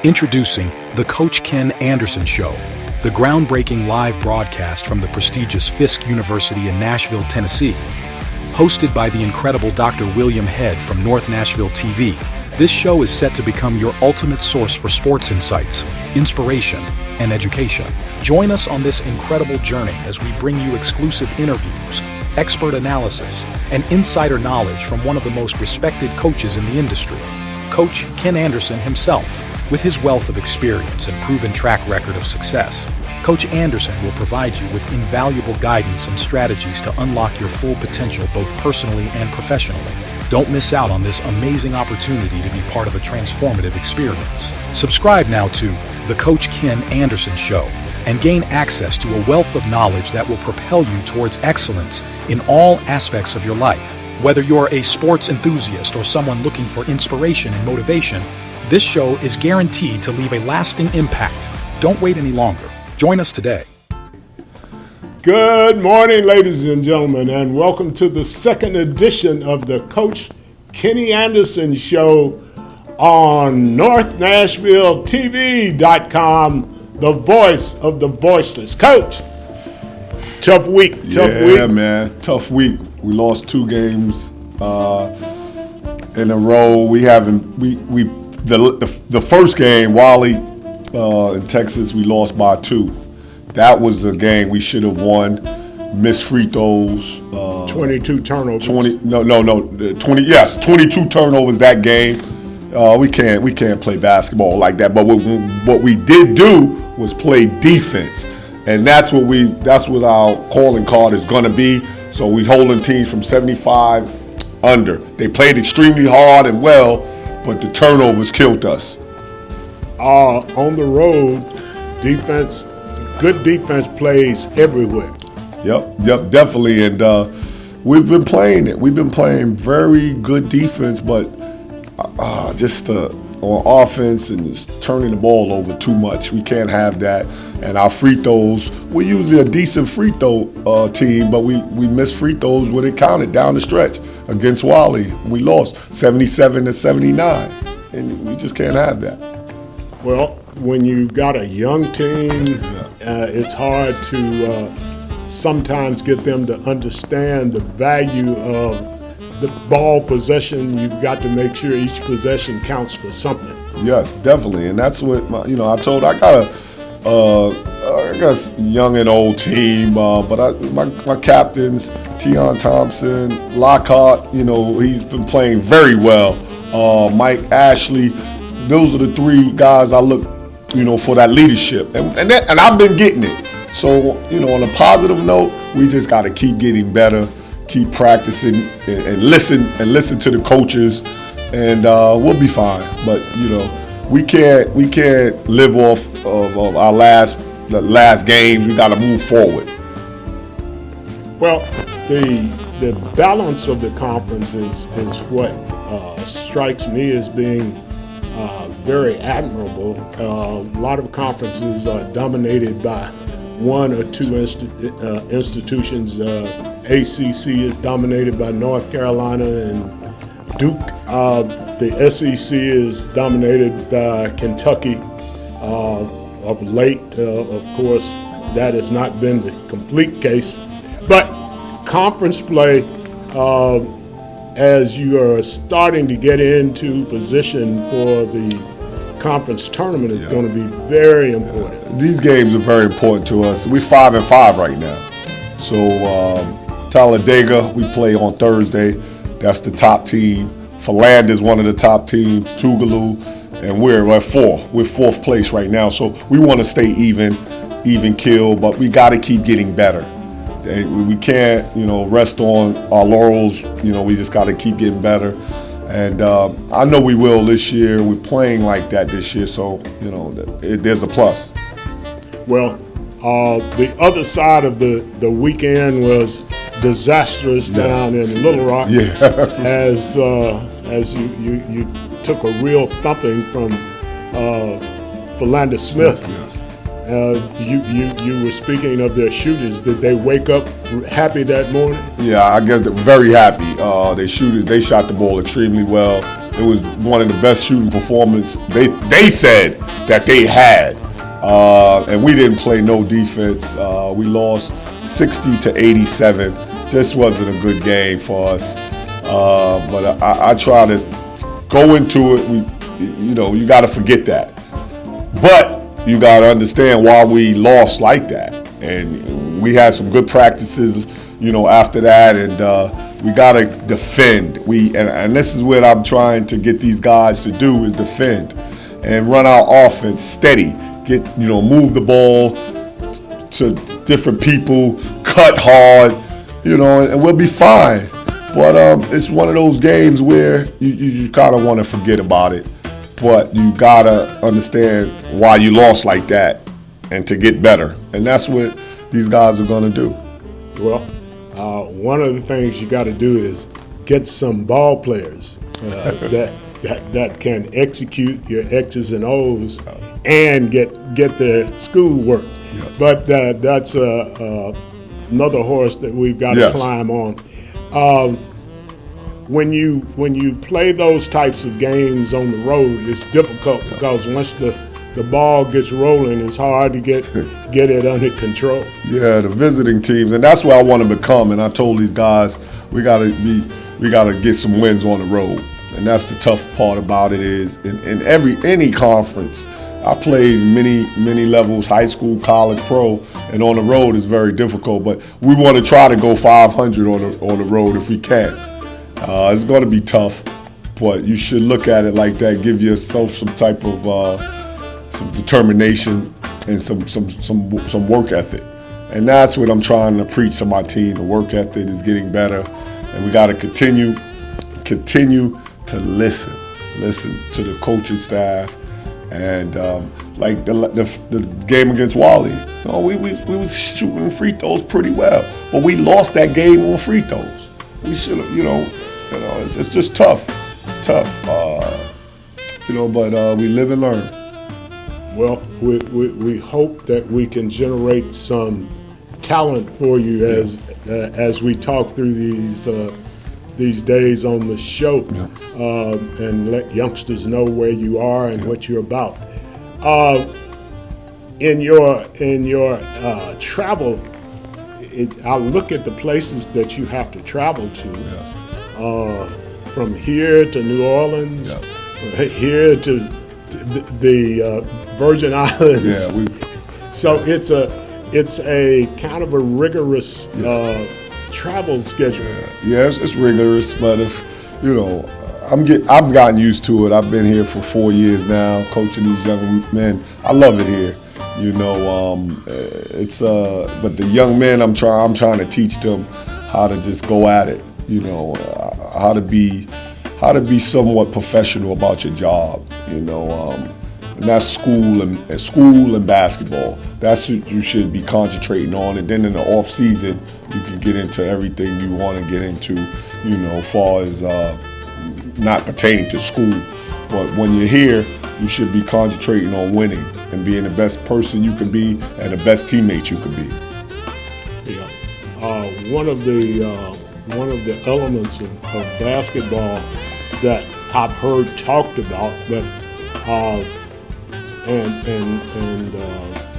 Introducing the Coach Ken Anderson Show, the groundbreaking live broadcast from the prestigious Fisk University in Nashville, Tennessee. Hosted by the incredible Dr. William Head from North Nashville TV, this show is set to become your ultimate source for sports insights, inspiration, and education. Join us on this incredible journey as we bring you exclusive interviews, expert analysis, and insider knowledge from one of the most respected coaches in the industry, Coach Ken Anderson himself. With his wealth of experience and proven track record of success, Coach Anderson will provide you with invaluable guidance and strategies to unlock your full potential both personally and professionally. Don't miss out on this amazing opportunity to be part of a transformative experience. Subscribe now to The Coach Ken Anderson Show and gain access to a wealth of knowledge that will propel you towards excellence in all aspects of your life. Whether you're a sports enthusiast or someone looking for inspiration and motivation, this show is guaranteed to leave a lasting impact. Don't wait any longer. Join us today. Good morning, ladies and gentlemen, and welcome to the second edition of the Coach Kenny Anderson Show on NorthNashvilleTV.com, the voice of the voiceless. Coach, tough week. Yeah, man, tough week. We lost 2 games in a row. The first game, Wally in Texas, we lost by 2. That was a game we should have won. Missed free throws. 22 turnovers. 22 turnovers that game. We can't play basketball like that. But what we did do was play defense, and that's what our calling card is going to be. So we holding teams from 75 under. They played extremely hard and well, but the turnovers killed us. On the road, defense, good defense plays everywhere. Yep, definitely. And we've been playing it. We've been playing very good defense, but just on offense and just turning the ball over too much. We can't have that. And our free throws, we're usually a decent free throw team, but we missed free throws when it counted down the stretch against Wally. We lost 77-79, and we just can't have that. Well, when you got a young team, it's hard to sometimes get them to understand the value of the ball possession. You've got to make sure each possession counts for something. Yes, definitely, and that's what I got a young and old team, but my captains, Tion Thompson, Lockhart, he's been playing very well. Mike Ashley. Those are the 3 guys I look, for that leadership, and I've been getting it. So, on a positive note, we just got to keep getting better, keep practicing, and listen to the coaches, and we'll be fine. But we can't live off of our last games. We got to move forward. Well, the balance of the conference is what strikes me as being very admirable. A lot of conferences are dominated by 1 or 2 institutions. ACC is dominated by North Carolina and Duke. The SEC is dominated by Kentucky. Of late, of course, that has not been the complete case. But conference play, as you are starting to get into position for the conference tournament, is going to be very important. These games are very important to us. We're 5-5 right now. So Talladega, we play on Thursday. That's the top team. Philander is one of the top teams. Tougaloo, and we're at 4. We're 4th place right now. So we want to stay even kill, but we got to keep getting better. We can't, rest on our laurels. We just got to keep getting better. And I know we will this year. We're playing like that this year, so, there's a plus. Well, the other side of the weekend was disastrous down in Little Rock. As you took a real thumping from Philander Smith. You were speaking of their shooters. Did they wake up happy that morning? Yeah, I guess they're very happy. They shot the ball extremely well. it was one of the best shooting performances they said that they had. And we didn't play no defense. We lost 60-87. Just wasn't a good game for us. But I try to go into it. You got to forget that. But you got to understand why we lost like that. And we had some good practices, after that. And we got to defend. And this is what I'm trying to get these guys to do is defend and run our offense steady. Move the ball to different people, cut hard, and we'll be fine. But it's one of those games where you kind of want to forget about it. But you got to understand why you lost like that and to get better. And that's what these guys are going to do. Well, one of the things you got to do is get some ball players that can execute your X's and O's and get their school work. Yeah. But that's another horse that we've got to climb on. When you play those types of games on the road, it's difficult because once the ball gets rolling, it's hard to get it under control. Yeah, the visiting teams, and that's where I want to become. And I told these guys we gotta get some wins on the road, and that's the tough part about it. Is in any conference. I played many levels, high school, college, pro, and on the road is very difficult. But we want to try to go 500 on the road if we can. It's going to be tough, but you should look at it like that. Give yourself some type of some determination and some work ethic, and that's what I'm trying to preach to my team. The work ethic is getting better, and we got to continue to listen to the coaching staff. And like the game against Wally, we was shooting free throws pretty well, but we lost that game on free throws. We should have, it's just tough. But we live and learn. Well, we hope that we can generate some talent for you as we talk through these days on the show, and let youngsters know where you are and what you're about. In your travel, I look at the places that you have to travel to, from here to New Orleans, here to the Virgin Islands. So it's a kind of a rigorous travel schedule. Yeah, it's rigorous, but if I've gotten used to it. I've been here for 4 years now, coaching these young men. I love it here. But the young men, I'm trying to teach them how to just go at it. How to be somewhat professional about your job. And that's school and basketball. That's what you should be concentrating on. And then in the off season, you can get into everything you want to get into, as far as not pertaining to school. But when you're here, you should be concentrating on winning and being the best person you can be and the best teammate you can be. Yeah. One of the elements of basketball that I've heard talked about, but and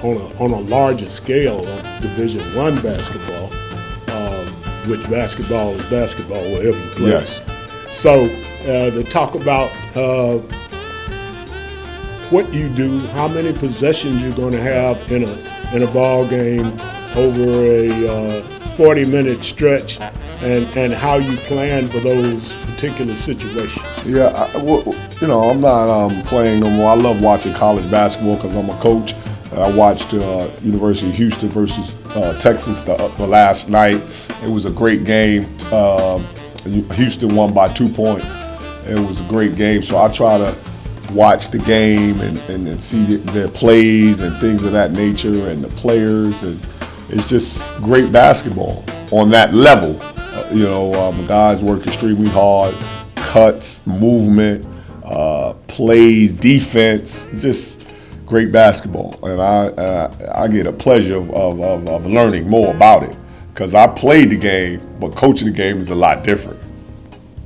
on a larger scale of Division I basketball, which basketball is basketball wherever you play. Yes. So to talk about what you do, how many possessions you're going to have in a ball game over a 40-minute stretch, and how you plan for those particular situations. Yeah, I'm not playing no more. I love watching college basketball because I'm a coach. I watched University of Houston versus Texas the last night. It was a great game. Houston won by 2 points. It was a great game, so I try to watch the game and see their plays and things of that nature and the players, and it's just great basketball on that level. Guys work extremely hard, cuts, movement, plays, defense, just great basketball. And I get a pleasure of learning more about it because I played the game, but coaching the game is a lot different.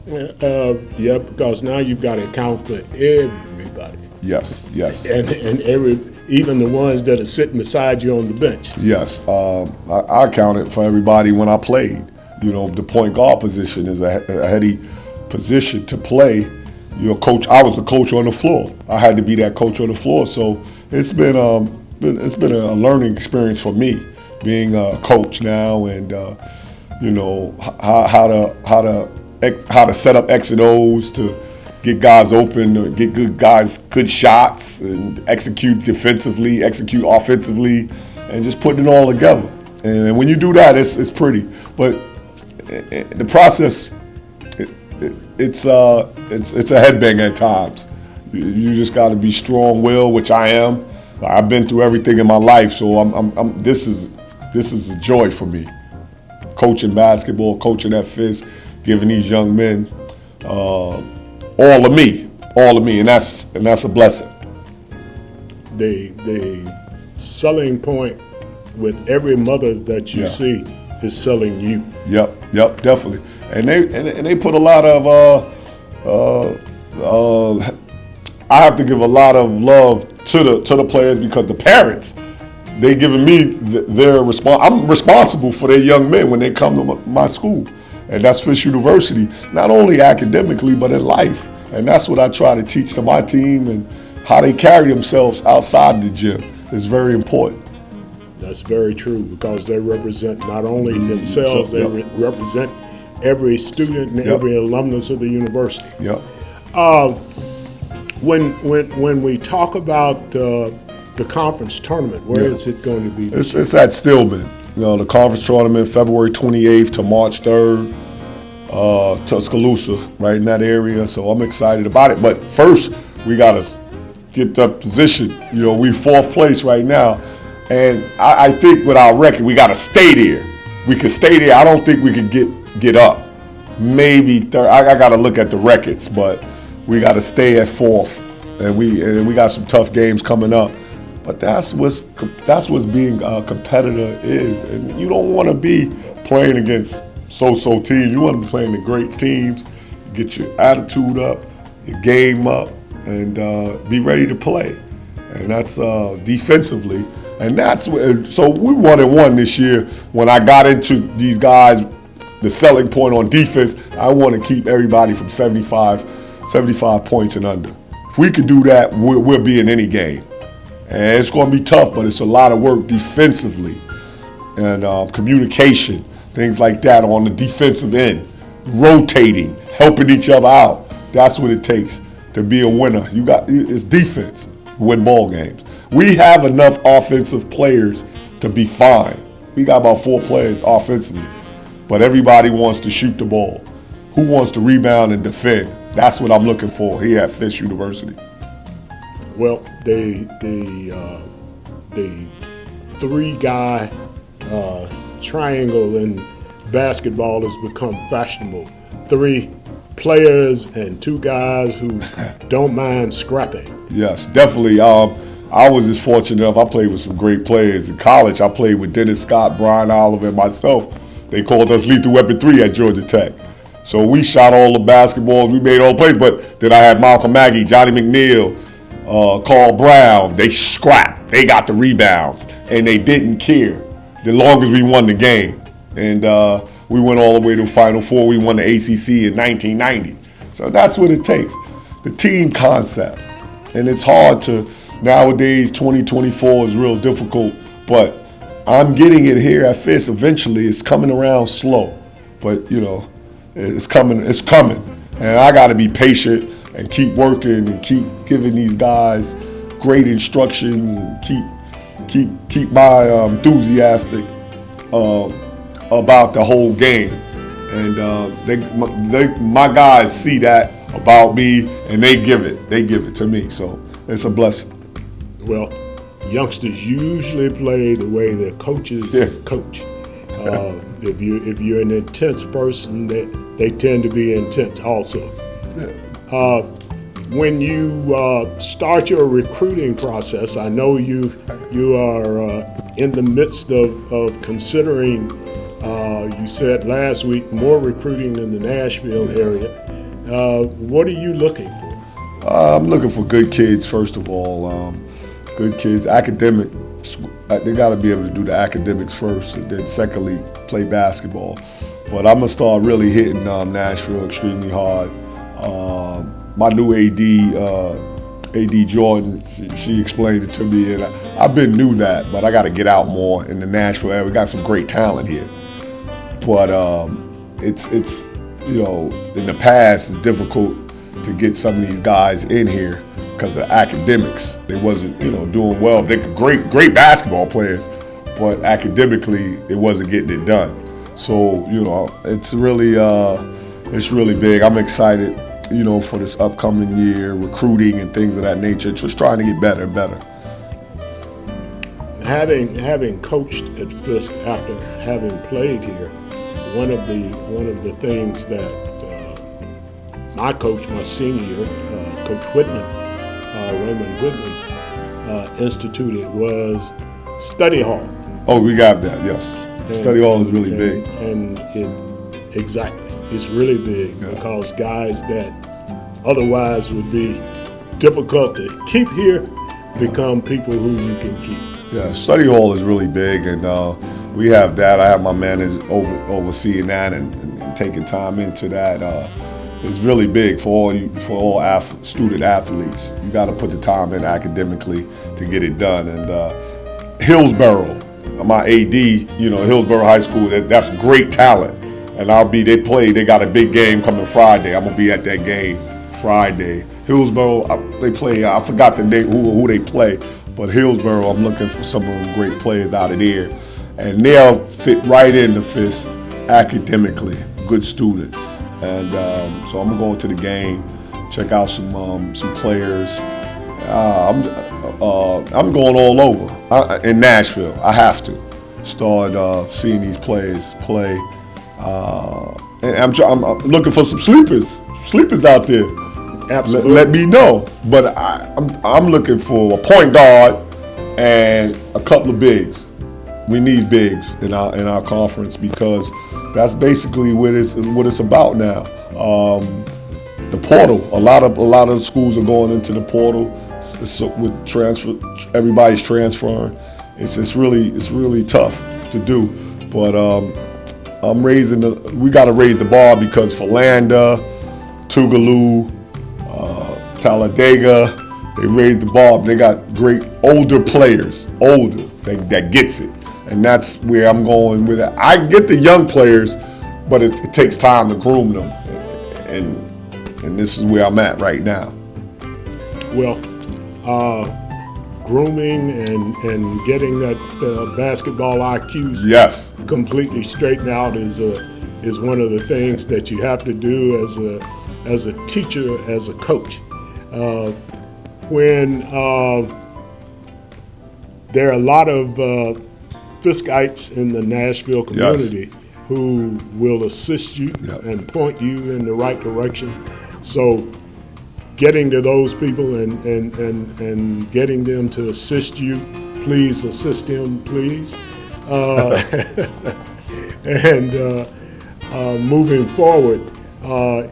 Yeah, because now you've got to account for everybody, Yes, yes. and even the ones that are sitting beside you on the bench. Yes, I counted for everybody when I played. You know, the point guard position is a heady position to play. You're a coach. I was a coach on the floor. I had to be that coach on the floor. So it's been a learning experience for me, being a coach now, and you know how to set up X and O's to get guys open, to get good shots, and execute defensively, execute offensively, and just putting it all together. And when you do that, it's pretty. But the process, it's a headbang at times. You just got to be strong-willed, which I am. I've been through everything in my life, so this is a joy for me. Coaching basketball, coaching at Fisk, giving these young men all of me, and that's a blessing. The selling point with every mother that you see is selling you. Yep, definitely. And they put a lot of I have to give a lot of love to the players, because the parents, they giving me their response. I'm responsible for their young men when they come to my school, and that's Fisk University, not only academically but in life. And that's what I try to teach to my team, and how they carry themselves outside the gym is very important. That's very true, because they represent not only themselves, they represent every student and every alumnus of the university. Yep. When we talk about the conference tournament, where is it going to be? It's at Stillman. You know, the conference tournament, February 28th to March 3rd, Tuscaloosa, right in that area. So I'm excited about it. But first, we got to get the position. You know, we 4th place right now. And I think with our record, we got to stay there. We could stay there. I don't think we could get up. Maybe third. I got to look at the records, but we got to stay at 4th. And we got some tough games coming up. But that's what's being a competitor is. And you don't want to be playing against so-so teams. You want to be playing the great teams. Get your attitude up, your game up, and be ready to play. And that's defensively. And so we 1-1 this year. When I got into these guys, the selling point on defense, I want to keep everybody from 75 points and under. If we could do that, we'll be in any game. And it's going to be tough, but it's a lot of work defensively and communication, things like that on the defensive end, rotating, helping each other out. That's what it takes to be a winner. It's defense to win ball games. We have enough offensive players to be fine. We got about 4 players offensively, but everybody wants to shoot the ball. Who wants to rebound and defend? That's what I'm looking for here at Fisk University. Well, the 3-guy triangle in basketball has become fashionable. 3 players and 2 guys who don't mind scrapping. Yes, definitely. I was just fortunate enough. I played with some great players in college. I played with Dennis Scott, Brian Oliver, and myself. They called us Lethal Weapon 3 at Georgia Tech. So we shot all the basketballs. We made all the plays. But then I had Malcolm Maggie, Johnny McNeil, Carl Brown. They scrapped. They got the rebounds, and they didn't care as long as we won the game. And we went all the way to Final Four. We won the ACC in 1990. So that's what it takes, the team concept. And it's hard to, nowadays, 2024 is real difficult, but I'm getting it here at Fisk. Eventually, it's coming around slow, but you know, it's coming. And I got to be patient and keep working and keep giving these guys great instructions and keep my enthusiastic about the whole game. And my guys see that about me, and they give it to me. So it's a blessing. Well, youngsters usually play the way their coaches coach. If you're an intense person, they tend to be intense also. When you start your recruiting process, I know you are in the midst of considering. You said last week more recruiting in the Nashville area. What are you looking for? I'm looking for good kids, first of all. Good kids, academic. They got to be able to do the academics first, and then secondly, play basketball. But I'm going to start really hitting Nashville extremely hard. My new AD Jordan, she explained it to me, and I've been knew that, but I got to get out more in the Nashville area. We got some great talent here. But it's in the past, it's difficult to get some of these guys in here because of academics. They wasn't, doing well. They're great basketball players, but academically, it wasn't getting it done. So, it's really big. I'm excited, for this upcoming year, recruiting and things of that nature, just trying to get better and better. Having coached at Fisk after having played here, one of the things that my coach, my senior year, Coach Whitman, Raymond Whitman, instituted was study hall. Oh, we got that, yes. Study hall is really big. Exactly. It's really big because guys that otherwise would be difficult to keep here become people who you can keep. Yeah, study hall is really big, and we have that. I have my managers overseeing that and taking time into that. It's really big for all student athletes. You got to put the time in academically to get it done. And Hillsborough, my AD, Hillsborough High School, that's great talent. And they got a big game coming Friday. I'm gonna be at that game Friday. Hillsborough, they play. I forgot the name who they play, but Hillsborough, I'm looking for some of the great players out of there, and they'll fit right into Fisk academically. Good students. And so I'm going to the game, check out some players. I'm going all over in Nashville. I have to start seeing these players play. And I'm looking for some sleepers out there. Absolutely. Let me know. But I'm looking for a point guard and a couple of bigs. We need bigs in our conference because that's basically what it's about now. The portal. A lot of schools are going into the portal. So with transfer, everybody's transferring. It's really tough to do. But we got to raise the bar because Philander, Tougaloo, Talladega, they raised the bar. They got great older players, that gets it. And that's where I'm going with it. I get the young players, but it takes time to groom them. And this is where I'm at right now. Well, grooming and getting that basketball IQ completely straightened out is one of the things that you have to do as a teacher, as a coach. When there are a lot of Fiskites in the Nashville community who will assist you and point you in the right direction. So getting to those people and getting them to assist you, please assist them, please. And moving forward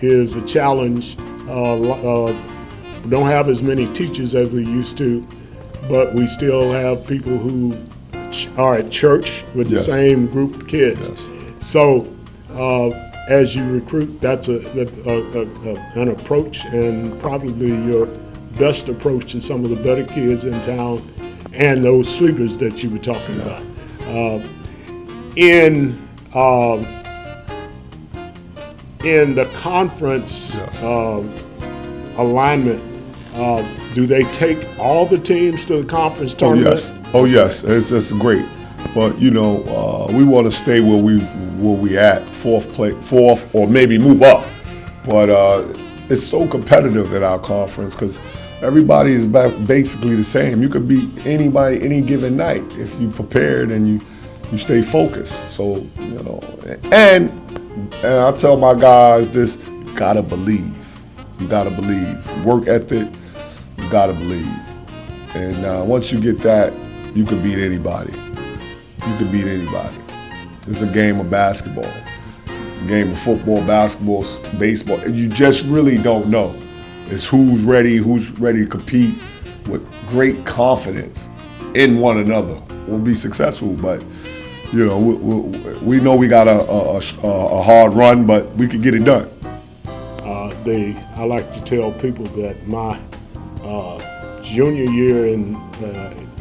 is a challenge. We don't have as many teachers as we used to, but we still have people who are at church with the same group of kids. So as you recruit, that's an approach, and probably your best approach to some of the better kids in town and those sleepers that you were talking about. In the conference alignment, do they take all the teams to the conference tournament? Oh yes, that's great. But we want to stay where we at, fourth, or maybe move up. But it's so competitive at our conference because everybody is basically the same. You could beat anybody any given night if you prepared and you stay focused. So and I tell my guys this: you gotta believe. You gotta believe. Work ethic. You gotta believe. And once you get that, you can beat anybody. You can beat anybody. It's a game of basketball. game of football, basketball, baseball. And you just really don't know. It's who's ready to compete with great confidence in one another. We'll be successful, but you know, we know we got a hard run, but we could get it done. I like to tell people that my junior year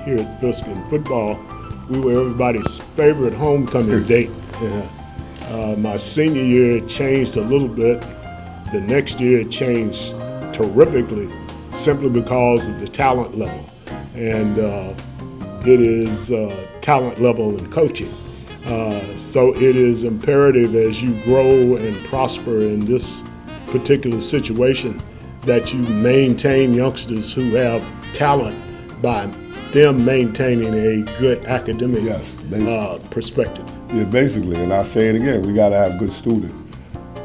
here at Fisk in football, we were everybody's favorite homecoming date. My senior year, it changed a little bit. The next year, it changed terrifically, simply because of the talent level. And it is talent level in coaching. So it is imperative as you grow and prosper in this particular situation that you maintain youngsters who have talent by them maintaining a good academic perspective. Yeah, basically, and I say it again, we got to have good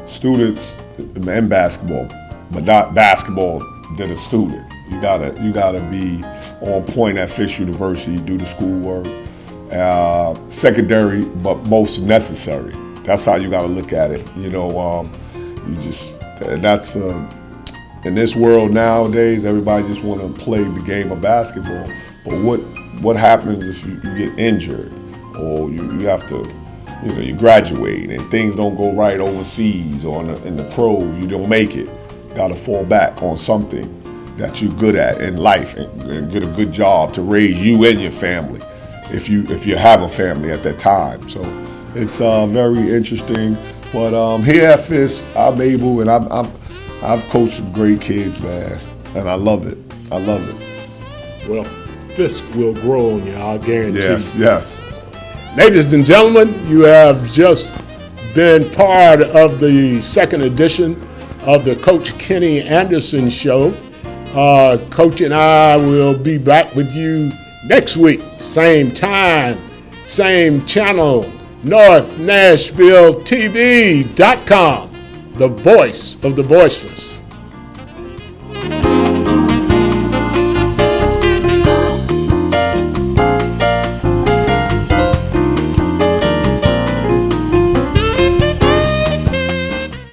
students in basketball, but not basketball than a student. You gotta be on point at Fisk University, do the schoolwork, secondary, but most necessary. That's how you gotta look at it. You know, that's in this world nowadays, everybody just want to play the game of basketball. But what happens if you get injured, or you have to, you know, you graduate and things don't go right overseas or in the pros, you don't make it. Got to fall back on something that you're good at in life and get a good job to raise you and your family, if you have a family at that time. So it's very interesting. But here at Fisk, I'm able, and I've coached some great kids, man, and I love it. I love it. Well, Fisk will grow on you, I guarantee. Yes. Ladies and gentlemen, you have just been part of the second edition of the Coach Kenny Anderson Show. Coach and I will be back with you next week, same time, same channel, NorthNashvilleTV.com, the voice of the voiceless.